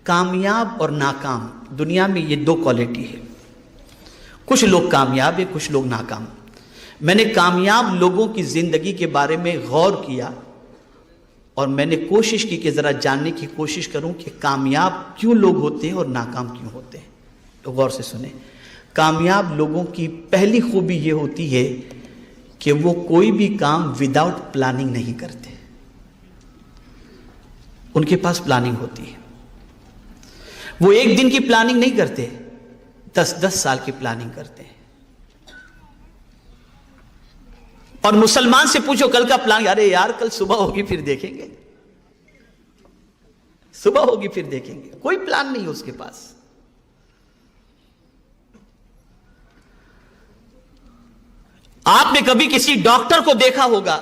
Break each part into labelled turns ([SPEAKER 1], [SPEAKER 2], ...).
[SPEAKER 1] کامیاب اور ناکام دنیا میں یہ دو کوالٹی ہے. کچھ لوگ کامیاب ہیں، کچھ لوگ ناکام. میں نے کامیاب لوگوں کی زندگی کے بارے میں غور کیا اور میں نے کوشش کی کہ ذرا جاننے کی کوشش کروں کہ کامیاب کیوں لوگ ہوتے ہیں اور ناکام کیوں ہوتے ہیں. تو غور سے سنیں. کامیاب لوگوں کی پہلی خوبی یہ ہوتی ہے کہ وہ کوئی بھی کام وداؤٹ پلاننگ نہیں کرتے. ان کے پاس پلاننگ ہوتی ہے. وہ ایک دن کی پلاننگ نہیں کرتے، 10 سال کی پلاننگ کرتے ہیں. اور مسلمان سے پوچھو کل کا پلان، ارے یار کل صبح ہوگی پھر دیکھیں گے، صبح ہوگی پھر دیکھیں گے. کوئی پلان نہیں ہے اس کے پاس. آپ نے کبھی کسی ڈاکٹر کو دیکھا ہوگا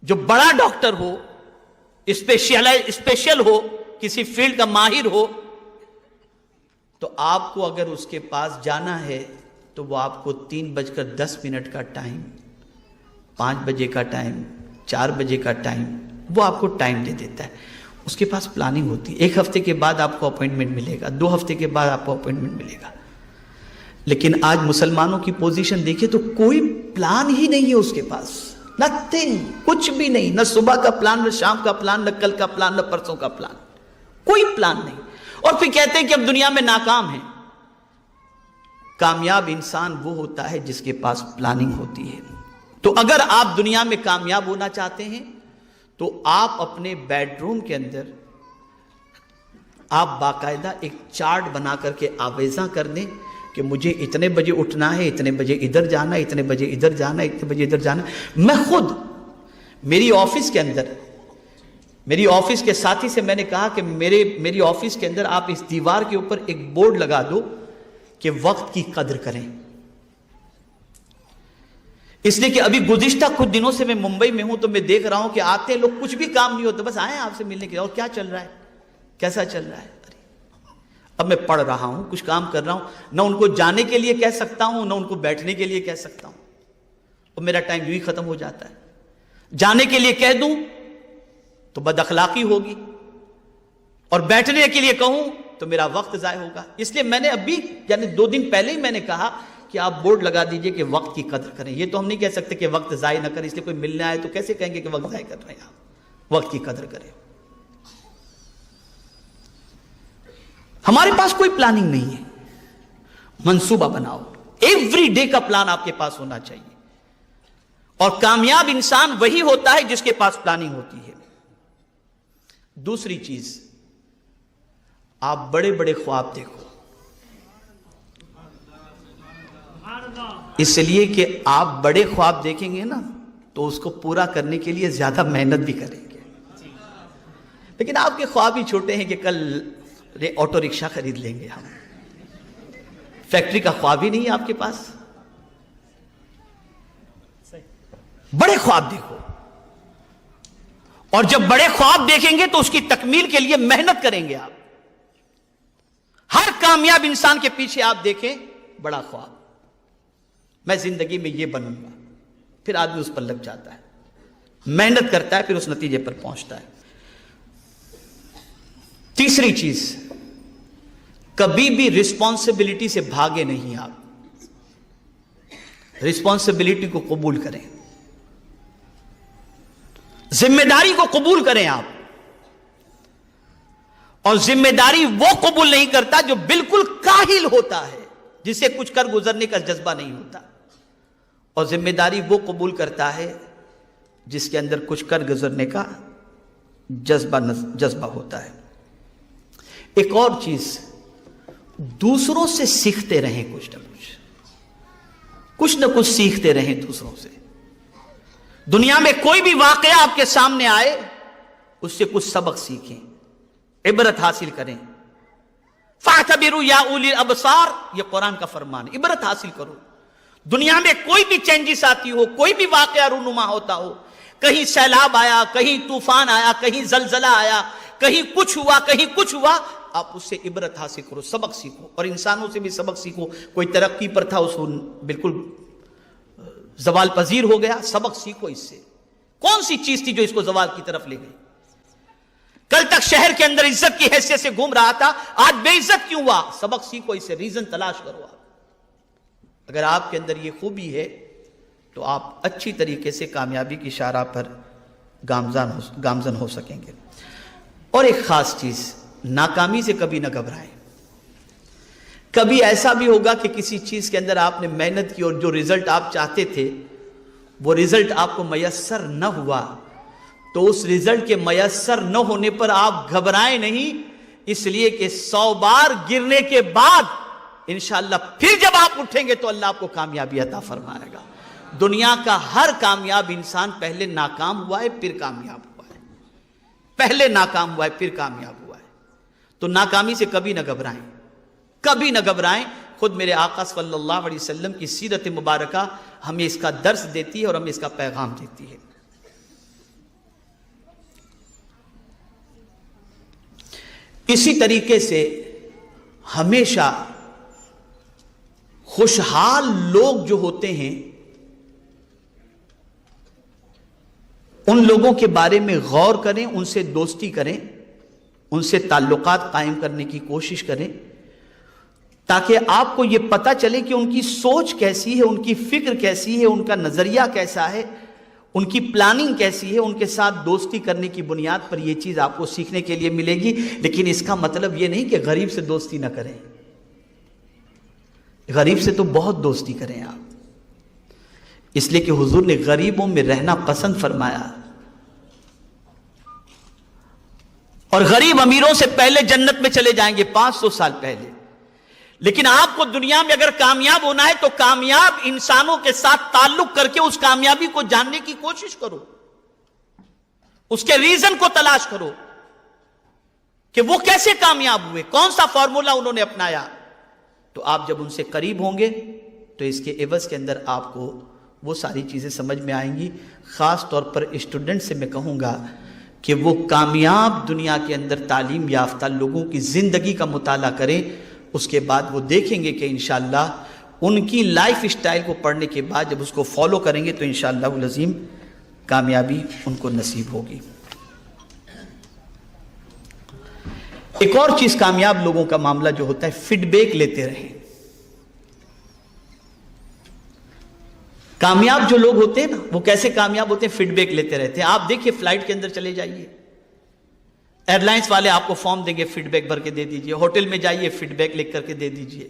[SPEAKER 1] جو بڑا ڈاکٹر ہو، اسپیشل ہو، کسی فیلڈ کا ماہر ہو، تو آپ کو اگر اس کے پاس جانا ہے تو وہ آپ کو 3:10 کا ٹائم، 5 بجے کا ٹائم، 4 بجے کا ٹائم، وہ آپ کو ٹائم دے دیتا ہے. اس کے پاس پلاننگ ہوتی ہے. 1 ہفتے کے بعد آپ کو اپوائنٹمنٹ ملے گا، 2 ہفتے کے بعد آپ کو اپوائنٹمنٹ ملے گا. لیکن آج مسلمانوں کی پوزیشن دیکھیں تو کوئی پلان ہی نہیں ہے اس کے پاس. نتھنگ، کچھ بھی نہیں. نہ صبح کا پلان، نہ شام کا پلان، نہ کل کا پلان، نہ پرسوں کا پلان. کوئی پلان نہیں. اور پھر کہتے ہیں کہ اب دنیا میں ناکام ہیں. کامیاب انسان وہ ہوتا ہے جس کے پاس پلاننگ ہوتی ہے. تو اگر آپ دنیا میں کامیاب ہونا چاہتے ہیں تو آپ اپنے بیڈ روم کے اندر آپ باقاعدہ ایک چارٹ بنا کر کے آویزاں کر دیں کہ مجھے اتنے بجے اٹھنا ہے، اتنے بجے ادھر جانا ہے، اتنے بجے ادھر جانا ہے، اتنے بجے ادھر جانا ہے. میں خود میری آفس کے اندر، میری آفس کے ساتھی سے میں نے کہا کہ میری آفس کے اندر آپ اس دیوار کے اوپر ایک بورڈ لگا دو کہ وقت کی قدر کریں. اس لیے کہ ابھی گزشتہ کچھ دنوں سے میں ممبئی میں ہوں تو میں دیکھ رہا ہوں کہ آتے ہیں لوگ، کچھ بھی کام نہیں ہوتا، بس آئے آپ سے ملنے کے لیے، اور کیا چل رہا ہے، کیسا چل رہا ہے. اب میں پڑھ رہا ہوں، کچھ کام کر رہا ہوں، نہ ان کو جانے کے لیے کہہ سکتا ہوں، نہ ان کو بیٹھنے کے لیے کہہ سکتا ہوں، اور میرا ٹائم یوں ہی ختم ہو جاتا ہے. جانے کے لیے کہہ دوں تو بد اخلاقی ہوگی، اور بیٹھنے کے لیے کہوں تو میرا وقت ضائع ہوگا. اس لیے میں نے ابھی یعنی 2 دن پہلے ہی میں نے کہا کہ آپ بورڈ لگا دیجئے کہ وقت کی قدر کریں. یہ تو ہم نہیں کہہ سکتے کہ وقت ضائع نہ کریں، اس لیے کوئی ملنے آئے تو کیسے کہیں گے کہ وقت ضائع کر رہے ہیں آپ. وقت کی قدر کریں. ہمارے پاس کوئی پلاننگ نہیں ہے. منصوبہ بناؤ. ایوری ڈے کا پلان آپ کے پاس ہونا چاہیے. اور کامیاب انسان وہی ہوتا ہے جس کے پاس پلاننگ ہوتی ہے. دوسری چیز، آپ بڑے بڑے خواب دیکھو. اس لیے کہ آپ بڑے خواب دیکھیں گے نا تو اس کو پورا کرنے کے لیے زیادہ محنت بھی کریں گے. لیکن آپ کے خواب ہی چھوٹے ہیں کہ کل آٹو رکشا خرید لیں گے ہم. فیکٹری کا خواب ہی نہیں ہے آپ کے پاس. بڑے خواب دیکھو. اور جب بڑے خواب دیکھیں گے تو اس کی تکمیل کے لیے محنت کریں گے آپ. ہر کامیاب انسان کے پیچھے آپ دیکھیں بڑا خواب. میں زندگی میں یہ بنوں گا. پھر آدمی اس پر لگ جاتا ہے، محنت کرتا ہے، پھر اس نتیجے پر پہنچتا ہے. تیسری چیز، کبھی بھی رسپانسبلٹی سے بھاگے نہیں. آپ رسپانسبلٹی کو قبول کریں، ذمہ داری کو قبول کریں آپ. اور ذمہ داری وہ قبول نہیں کرتا جو بالکل کاہل ہوتا ہے، جسے کچھ کر گزرنے کا جذبہ نہیں ہوتا. اور ذمہ داری وہ قبول کرتا ہے جس کے اندر کچھ کر گزرنے کا جذبہ ہوتا ہے. ایک اور چیز، دوسروں سے سیکھتے رہیں. کچھ نہ کچھ سیکھتے رہیں دوسروں سے. دنیا میں کوئی بھی واقعہ آپ کے سامنے آئے اس سے کچھ سبق سیکھیں، عبرت حاصل کریں. فَاعْتَبِرُوا يَا أُولِي الْأَبْصَارِ، یہ قرآن کا فرمان ہے. عبرت حاصل کرو. دنیا میں کوئی بھی چینجز آتی ہو، کوئی بھی واقعہ رونما ہوتا ہو، کہیں سیلاب آیا، کہیں طوفان آیا، کہیں زلزلہ آیا، کہیں کچھ ہوا، کہیں کچھ ہوا، آپ اس سے عبرت حاصل کرو، سبق سیکھو. اور انسانوں سے بھی سبق سیکھو. کوئی ترقی پر تھا، اس کو بالکل زوال پذیر ہو گیا، سبق سیکھو اس سے. کون سی چیز تھی جو اس کو زوال کی طرف لے گئی؟ کل تک شہر کے اندر عزت کی حیثیت سے گھوم رہا تھا، آج بے عزت کیوں ہوا؟ سبق سیکھو، اسے ریزن تلاش کرو۔ اگر آپ کے اندر یہ خوبی ہے تو آپ اچھی طریقے سے کامیابی کی شاہراہ پر گامزن ہو سکیں گے۔ اور ایک خاص چیز، ناکامی سے کبھی نہ گھبرائیں۔ کبھی ایسا بھی ہوگا کہ کسی چیز کے اندر آپ نے محنت کی اور جو رزلٹ آپ چاہتے تھے وہ رزلٹ آپ کو میسر نہ ہوا، تو اس رزلٹ کے میسر نہ ہونے پر آپ گھبرائیں نہیں، اس لیے کہ 100 بار گرنے کے بعد انشاءاللہ پھر جب آپ اٹھیں گے تو اللہ آپ کو کامیابی عطا فرمائے گا۔ دنیا کا ہر کامیاب انسان پہلے ناکام ہوا ہے پھر کامیاب ہوا ہے، پہلے ناکام ہوا ہے پھر کامیاب ہوا ہے۔ تو ناکامی سے کبھی نہ گھبرائیں، کبھی نہ گھبرائیں۔ خود میرے آقا صلی اللہ علیہ وسلم کی سیرت مبارکہ ہمیں اس کا درس دیتی ہے اور ہمیں اس کا پیغام دیتی ہے۔ اسی طریقے سے ہمیشہ خوشحال لوگ جو ہوتے ہیں ان لوگوں کے بارے میں غور کریں، ان سے دوستی کریں، ان سے تعلقات قائم کرنے کی کوشش کریں، تاکہ آپ کو یہ پتہ چلے کہ ان کی سوچ کیسی ہے، ان کی فکر کیسی ہے، ان کا نظریہ کیسا ہے، ان کی پلاننگ کیسی ہے۔ ان کے ساتھ دوستی کرنے کی بنیاد پر یہ چیز آپ کو سیکھنے کے لیے ملے گی۔ لیکن اس کا مطلب یہ نہیں کہ غریب سے دوستی نہ کریں، غریب سے تو بہت دوستی کریں آپ، اس لیے کہ حضور نے غریبوں میں رہنا پسند فرمایا، اور غریب امیروں سے پہلے جنت میں چلے جائیں گے 500 سال پہلے۔ لیکن آپ کو دنیا میں اگر کامیاب ہونا ہے تو کامیاب انسانوں کے ساتھ تعلق کر کے اس کامیابی کو جاننے کی کوشش کرو، اس کے ریزن کو تلاش کرو کہ وہ کیسے کامیاب ہوئے، کون سا فارمولا انہوں نے اپنایا۔ تو آپ جب ان سے قریب ہوں گے تو اس کے عوض کے اندر آپ کو وہ ساری چیزیں سمجھ میں آئیں گی۔ خاص طور پر اسٹوڈنٹ سے میں کہوں گا کہ وہ کامیاب دنیا کے اندر تعلیم یافتہ لوگوں کی زندگی کا مطالعہ کریں، اس کے بعد وہ دیکھیں گے کہ انشاءاللہ ان کی لائف اسٹائل کو پڑھنے کے بعد جب اس کو فالو کریں گے تو انشاءاللہ العظیم کامیابی ان کو نصیب ہوگی۔ ایک اور چیز کامیاب لوگوں کا معاملہ جو ہوتا ہے، فیڈ بیک لیتے رہیں۔ کامیاب جو لوگ ہوتے ہیں نا وہ کیسے کامیاب ہوتے ہیں؟ فیڈ بیک لیتے رہتے ہیں۔ آپ دیکھیے فلائٹ کے اندر چلے جائیے، ایئر لائنس والے آپ کو فارم دیں گے، فیڈ بیک بھر کے دے دیجئے، ہوٹل میں جائیے فیڈ بیک لکھ کر کے دے دیجئے۔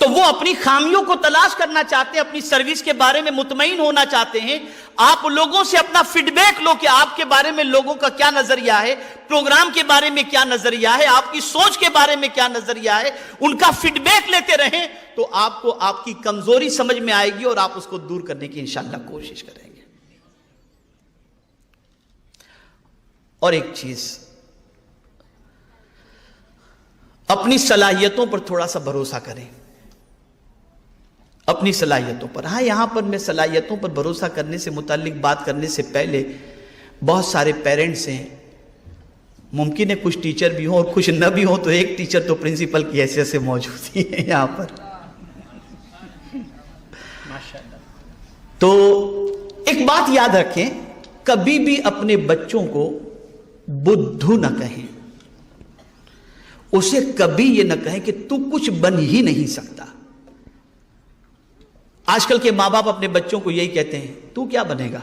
[SPEAKER 1] تو وہ اپنی خامیوں کو تلاش کرنا چاہتے ہیں، اپنی سروس کے بارے میں مطمئن ہونا چاہتے ہیں۔ آپ لوگوں سے اپنا فیڈ بیک لو کہ آپ کے بارے میں لوگوں کا کیا نظریہ ہے، پروگرام کے بارے میں کیا نظریہ ہے، آپ کی سوچ کے بارے میں کیا نظریہ ہے، ان کا فیڈ بیک لیتے رہیں تو آپ کو آپ کی کمزوری سمجھ میں آئے گی اور آپ اس کو دور کرنے کی انشاءاللہ کوشش کریں گے۔ اور ایک چیز، اپنی صلاحیتوں پر تھوڑا سا بھروسہ کریں، اپنی صلاحیتوں پر۔ ہاں یہاں پر میں صلاحیتوں پر بھروسہ کرنے سے متعلق بات کرنے سے پہلے بہت سارے پیرنٹس ہیں، ممکن ہے کچھ ٹیچر بھی ہوں اور کچھ نہ بھی ہوں، تو ایک ٹیچر تو پرنسپل کی حیثیت سے موجود ہی ہے یہاں پر۔ تو ایک بات یاد رکھیں، کبھی بھی اپنے بچوں کو بدھو نہ کہیں، اسے کبھی یہ نہ کہیں کہ تو کچھ بن ہی نہیں سکتا۔ آج کل کے ماں باپ اپنے بچوں کو یہی کہتے ہیں، تو کیا بنے گا،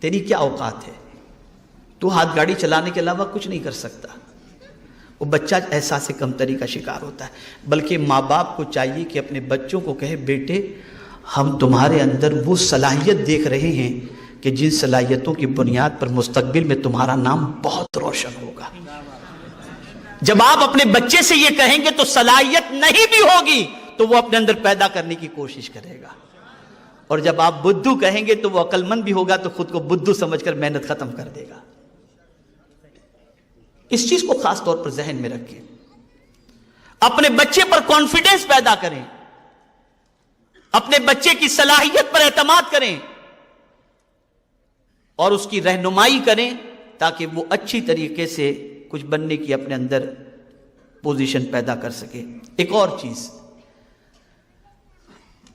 [SPEAKER 1] تیری کیا اوقات ہے، تو ہاتھ گاڑی چلانے کے علاوہ کچھ نہیں کر سکتا۔ وہ بچہ احساس کمتری کا شکار ہوتا ہے۔ بلکہ ماں باپ کو چاہیے کہ اپنے بچوں کو کہے، بیٹے ہم تمہارے اندر وہ صلاحیت دیکھ رہے ہیں کہ جن صلاحیتوں کی بنیاد پر مستقبل میں تمہارا نام بہت روشن ہوگا۔ جب آپ اپنے بچے سے یہ کہیں گے تو صلاحیت نہیں بھی ہوگی تو وہ اپنے اندر پیدا کرنے کی کوشش کرے گا، اور جب آپ بدھو کہیں گے تو وہ عقل مند بھی ہوگا تو خود کو بدھو سمجھ کر محنت ختم کر دے گا۔ اس چیز کو خاص طور پر ذہن میں رکھیں، اپنے بچے پر کانفیڈنس پیدا کریں، اپنے بچے کی صلاحیت پر اعتماد کریں اور اس کی رہنمائی کریں تاکہ وہ اچھی طریقے سے کچھ بننے کی اپنے اندر پوزیشن پیدا کر سکے۔ ایک اور چیز،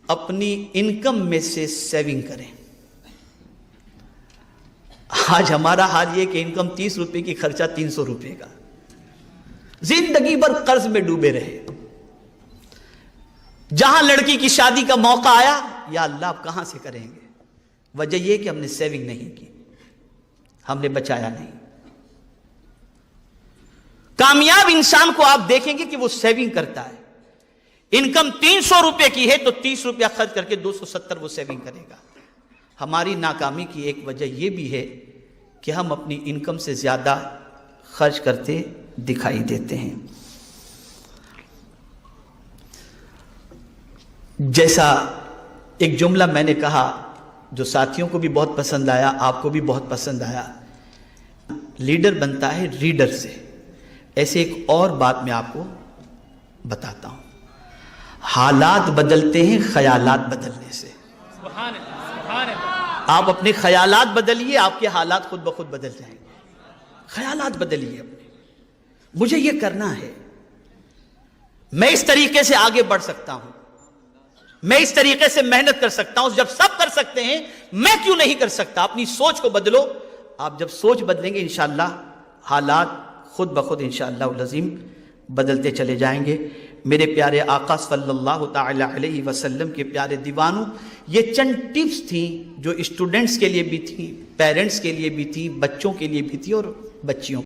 [SPEAKER 1] اپنی انکم میں سے سیونگ کریں۔ آج ہمارا حال یہ کہ انکم 30 روپے کی، خرچہ 300 روپے کا، زندگی بھر قرض میں ڈوبے رہے۔ جہاں لڑکی کی شادی کا موقع آیا، یا اللہ اب کہاں سے کریں گے؟ وجہ یہ کہ ہم نے سیونگ نہیں کی، ہم نے بچایا نہیں۔ کامیاب انسان کو آپ دیکھیں گے کہ وہ سیونگ کرتا ہے۔ انکم 300 روپے کی ہے تو 30 روپیہ خرچ کر کے 270 وہ سیونگ کرے گا۔ ہماری ناکامی کی ایک وجہ یہ بھی ہے کہ ہم اپنی انکم سے زیادہ خرچ کرتے دکھائی دیتے ہیں۔ جیسا ایک جملہ میں نے کہا جو ساتھیوں کو بھی بہت پسند آیا، آپ کو بھی بہت پسند آیا، لیڈر بنتا ہے ریڈر سے۔ ایسے ایک اور بات میں آپ کو بتاتا ہوں، حالات بدلتے ہیں خیالات بدلنے سے۔ آپ اپنے خیالات بدلیے، آپ کے حالات خود بخود بدل جائیں گے۔ خیالات بدلیے اپنے، مجھے یہ کرنا ہے، میں اس طریقے سے آگے بڑھ سکتا ہوں، میں اس طریقے سے محنت کر سکتا ہوں، جب سب کر سکتے ہیں میں کیوں نہیں کر سکتا؟ اپنی سوچ کو بدلو۔ آپ جب سوچ بدلیں گے انشاءاللہ حالات خود بخود انشاءاللہ العظیم بدلتے چلے جائیں گے۔ میرے پیارے آقا صلی اللہ تعالی علیہ وسلم کے پیارے دیوانوں، یہ چند ٹپس تھیں جو اسٹوڈنٹس کے لیے بھی تھیں، پیرنٹس کے لیے بھی تھیں، بچوں کے لیے بھی تھی اور بچیوں